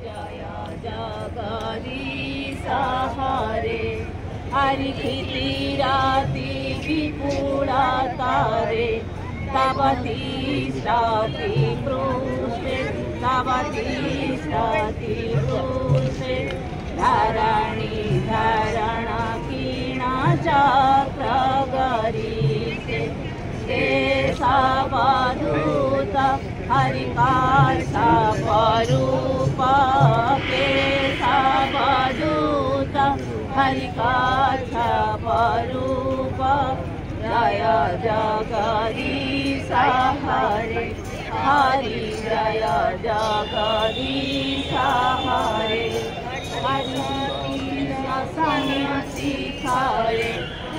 जय जगदीश हरे हरि कृति राति विपुला तारे तव तिष्ठति पृष्ठे तव तिष्ठति पृष्ठे धरणी धरण कीणा चक्र गरीते केशवधूत हरिकाशपरूप केशवधूत हरिकाशपरूप जय जगदीश हरे हरि जय जगदीश हरे हरि सन्यासी हरे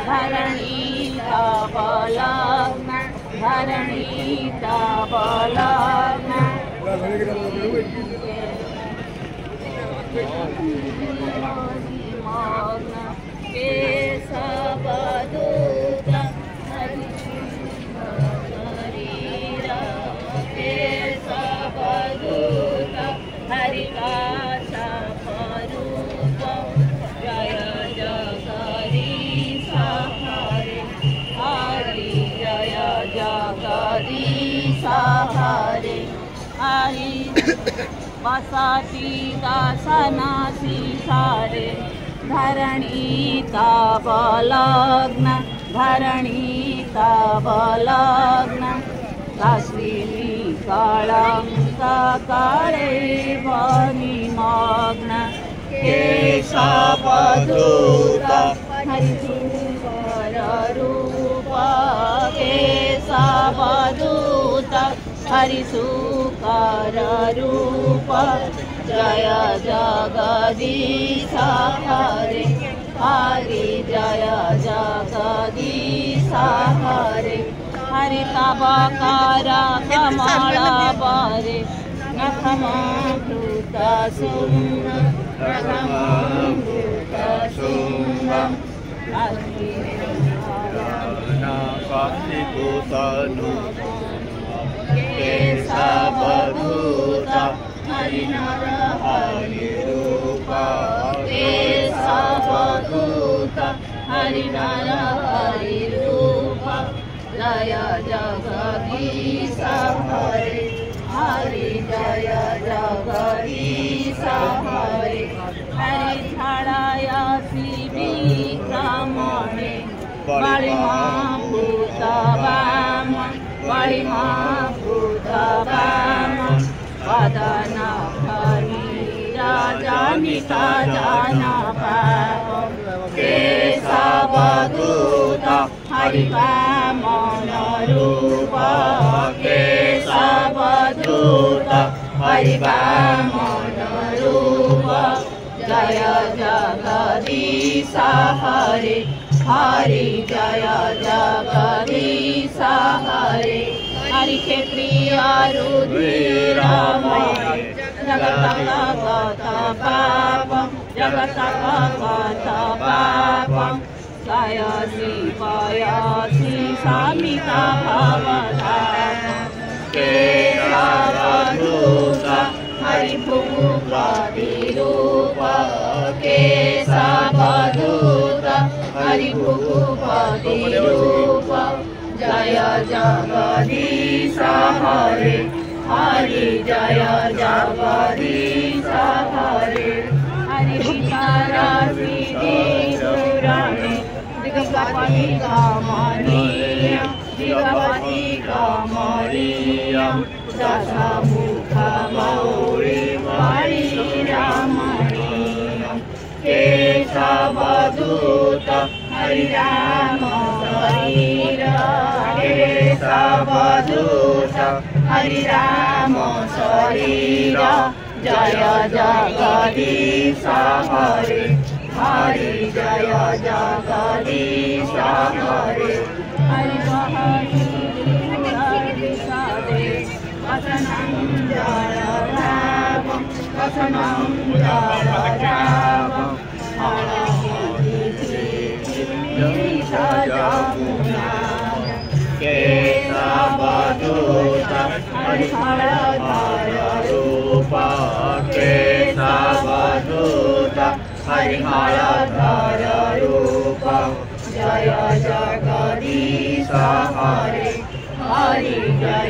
धरणी तव लग्न धरणी तव लग्न केशवधूत शरीर केशवधूत हरिकाशपरूप जय जगदीश हरे हरि जय जगदीश हरे हरि वसति दासनासी सारे धरणी तव लग्न धरणी तव लग्न काश्मीरी कलंक कलेव निमग्न केशवधूत हरिशुकर रूप केशवधूत हरिशुकर रूप जय जगदीश हरे हरि जय जगदीश हरे हरि तव कर कमल बरे नखमृत शुंभम केशवधूत हरिनर हरिरूप केशवधूत हरिनर हरिरूप जय जगदीश हरे हरि जय जगदीश हरे हरि छाड़ायासी विक्रमणे बलिमा भूत वाम बलिमा भूत वाम वदन हरि राजनिता जन पाप केशवधूत हरिवामन रूप केशवधूत हरिवामन रूप जय जगदीश हरे हरि जय जगदीश हरे हरि क्षेत्रीय रुधिरमय जगत पापम जगत पापम सायसी पयासी सामिता भवधाम केशवधूत हरिभूपतिरूप केशवधूत हरिभूपतिरूप जय जगदीश हरे हरि जय जगदीश हरे हरि पितारासी पुराणे दिगपति कमनीय दिगपति कमनीय दशमुख मौली परिरमणीय केशवधूत हरिराम शरीर केशवधूत हरिराम शरीर जय जगदीश हरे हरि जय जगदीश हरे हरि वसनं जलधामं वसनं जलधामं केशवधूत हरिहरधर रूप केशवधूत हरिहरधर रूप जय जगदीश हरे हरि जय